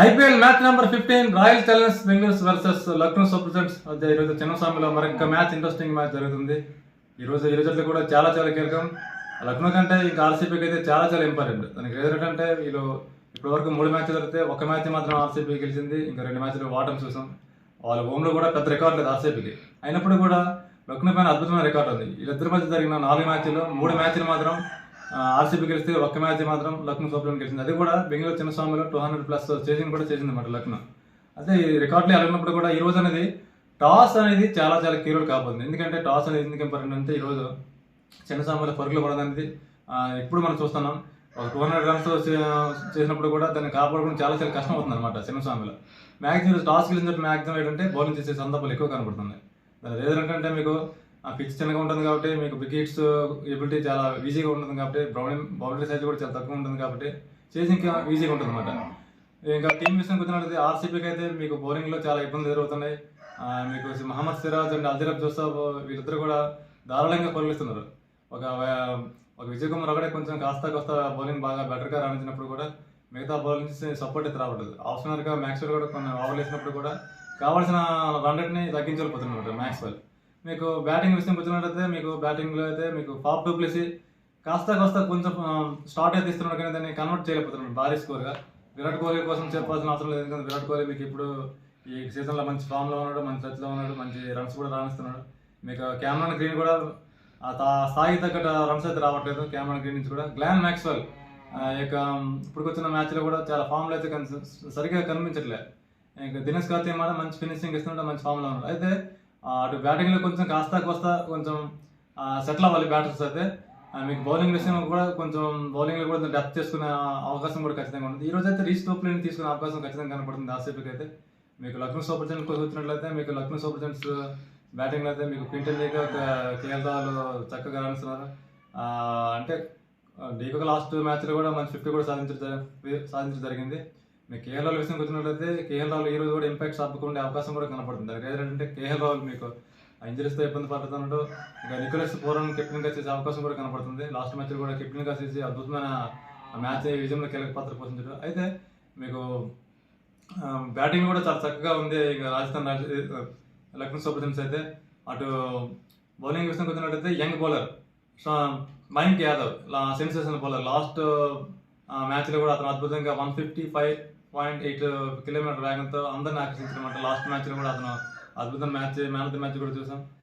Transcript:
IPL match number 15 royal Challengers Bengaluru versus Lucknow super giants మధ్య ఈరోజు చిన్నస్వామిలో మరొక మ్యాచ్ ఇంట్రెస్టింగ్ మ్యాచ్ జరుగుతుంది. ఈ రిజల్ట్ కూడా చాలా కీలకం. లక్నో కంటే ఇంకా ఆర్సీబీకి అయితే చాలా ఇంపార్టెంట్. దానికి ఏంటంటే వీళ్ళు ఇప్పటి వరకు 3 మ్యాచ్లు జరిగితే ఒక మ్యాచ్ మాత్రం ఆర్సీబీ గెలిచింది. ఇంకా 2 మ్యాచ్లు ఓటమి చూసాం. వాళ్ళ హోమ్లో కూడా పెద్ద రికార్డు లేదు ఆర్సీబీకి. అయినప్పుడు కూడా లక్నో పైన అద్భుతమైన రికార్డు ఉంది. వీళ్ళిద్దరి మధ్య జరిగిన 4 మ్యాచ్లు 3 మ్యాచ్లు మాత్రం ఆర్సీబీ గెలిస్తే ఒక్క మ్యాచ్ మాత్రం లక్నో సూపర్ గెలిచింది. అది కూడా బెంగళూరు చిన్నస్వామిలో 200+ చేసింగ్ కూడా చేసింది అన్నమాట లక్నో. అదే ఈ రికార్డులు అడిగినప్పుడు కూడా ఈ రోజు అనేది టాస్ అనేది చాలా కీరోలు కాబోతుంది. ఎందుకంటే టాస్ అనేది ఎందుకు ఇంపార్టెంట్ అంటే ఈ రోజు చిన్నస్వామిలో పరుగులు పడదనేది ఇప్పుడు మనం చూస్తున్నాం. ఒక 200 రన్స్ చేసినప్పుడు కూడా దాన్ని కాపాడుకోవడం చాలా కష్టం అవుతుంది అనమాట చిన్నస్వామిలో. మ్యాక్సిమం టాస్ గెలిచినట్టు మ్యాక్సిమం ఏంటంటే బౌలింగ్ చేసే సందర్భాలు ఎక్కువ కనబడుతుంది. దాని రీజన్ ఏంటంటే మీకు ఆ పిచ్ చిన్నగా ఉంటుంది కాబట్టి మీకు వికెట్స్ ఎబిలిటీ చాలా ఈజీగా ఉంటుంది కాబట్టి బౌలరీ సైజ్ కూడా చాలా తక్కువ ఉంటుంది కాబట్టి చేసింగ్ ఈజీగా ఉంటుంది అనమాట. ఇంకా టీం విషయానికి వచ్చినట్లయితే ఆర్సీబీకి అయితే మీకు బౌలింగ్లో చాలా ఇబ్బంది ఎదురవుతున్నాయి. మీకు మహమ్మద్ సిరాజ్ అండ్ అల్జరబ్ జోసఫ్ వీళ్ళిద్దరు కూడా దారుణంగా పరుగులిస్తున్నారు. ఒక విజయ్ కుమార్ ఒకటే కొంచెం కాస్త బౌలింగ్ బాగా బెటర్గా రాణించినప్పుడు కూడా మిగతా బౌలింగ్స్ సపోర్ట్ అయితే రావట్లేదు. ఆప్షనర్గా మ్యాక్స్వెల్ కూడా కొన్ని ఓవర్లు వేసినప్పుడు కూడా కావాల్సిన రన్ రేట్ని తగ్గించలేకపోతున్నారు మ్యాక్స్వెల్. మీకు బ్యాటింగ్ విషయం వచ్చినట్లయితే మీకు బ్యాటింగ్లో అయితే మీకు ఫాఫ్ డు ప్లెసీ కాస్త కొంచెం స్టార్ట్ అయితే ఇస్తున్నాడు కానీ దాన్ని కన్వర్ట్ చేయలేకపోతున్నాడు భారీ స్కోర్గా. విరాట్ కోహ్లీ కోసం చెప్పాల్సిన అవసరం లేదు. ఎందుకంటే విరాట్ కోహ్లీ మీకు ఇప్పుడు ఈ సీజన్లో మంచి ఫామ్లో ఉన్నాడు, మంచి టచ్లో ఉన్నాడు, మంచి రన్స్ కూడా రాణిస్తున్నాడు. మీకు క్యామరాన్ గ్రీన్ కూడా స్థాయి తగ్గట్టు రన్స్ అయితే రావట్లేదు క్యామరాన్ గ్రీన్ నుంచి కూడా. గ్లాన్ మ్యాక్స్వెల్ ఇక ఇప్పుడు వచ్చిన మ్యాచ్లో కూడా చాలా ఫామ్లో అయితే సరిగ్గా కనిపించట్లేదు. ఇంకా దినేష్ కార్తీక్ మాట మంచి ఫినిషింగ్ ఇస్తుంటే మంచి ఫామ్లో ఉన్నాడు. అయితే అటు బ్యాటింగ్లో కొంచెం కొంచెం సెటిల్ అవ్వాలి బ్యాటర్స్ అయితే. మీకు బౌలింగ్ విషయం కూడా కొంచెం బౌలింగ్లో కూడా డెప్త్ చేసుకునే అవకాశం కూడా ఖచ్చితంగా ఉంటుంది. ఈ రోజు అయితే రీచ్ టోప్లేని తీసుకునే అవకాశం ఖచ్చితంగా కనపడుతుంది ఆర్సీబీకి అయితే. మీకు లక్నో సూపర్ జెయింట్స్ కోసం వచ్చినట్లయితే మీకు లక్నో సూపర్ జెయింట్స్ బ్యాటింగ్లో అయితే మీకు క్వింటన్ డీకా కేఎల్ రాహుల్ చక్కగా రాణిస్తున్నారు. అంటే డీకా లాస్ట్ మ్యాచ్లో కూడా మంచి 50 కూడా సాధించడం జరిగింది. మీకు కేఎల్ రాహుల్ విషయంకి వచ్చినట్లయితే కేఎల్ రాహుల్ ఈ రోజు కూడా ఇంపాక్ట్ సాపుకుండే అవకాశం కూడా కనపడుతుంది. ఏంటంటే కేఎల్ రాహుల్ మీకు ఇంజరీస్తో ఇబ్బంది పడుతున్నాడు. ఇంకా నికోలస్ పూరన్ కెప్టెన్గా చేసే అవకాశం కూడా కనపడుతుంది. లాస్ట్ మ్యాచ్ కూడా కెప్టెన్గా చేసి అద్భుతమైన మ్యాచ్ విజయంలో కీలక పాత్ర పోషించారు. అయితే మీకు బ్యాటింగ్ కూడా చాలా చక్కగా ఉంది. ఇక లక్నో సూపర్ జెయింట్స్ అయితే అటు బౌలింగ్ విషయంకి వచ్చినట్లయితే young bowler Mayank Yadav sensational bowler. Last మ్యాచ్లో కూడా అతను అద్భుతంగా 155.8 కిలోమీటర్ వేగంతో అందరిని ఆకర్షించడం. లాస్ట్ మ్యాచ్లో కూడా అతను అద్భుతం మ్యాన్ ఆఫ్ ది మ్యాచ్ కూడా చూసాం.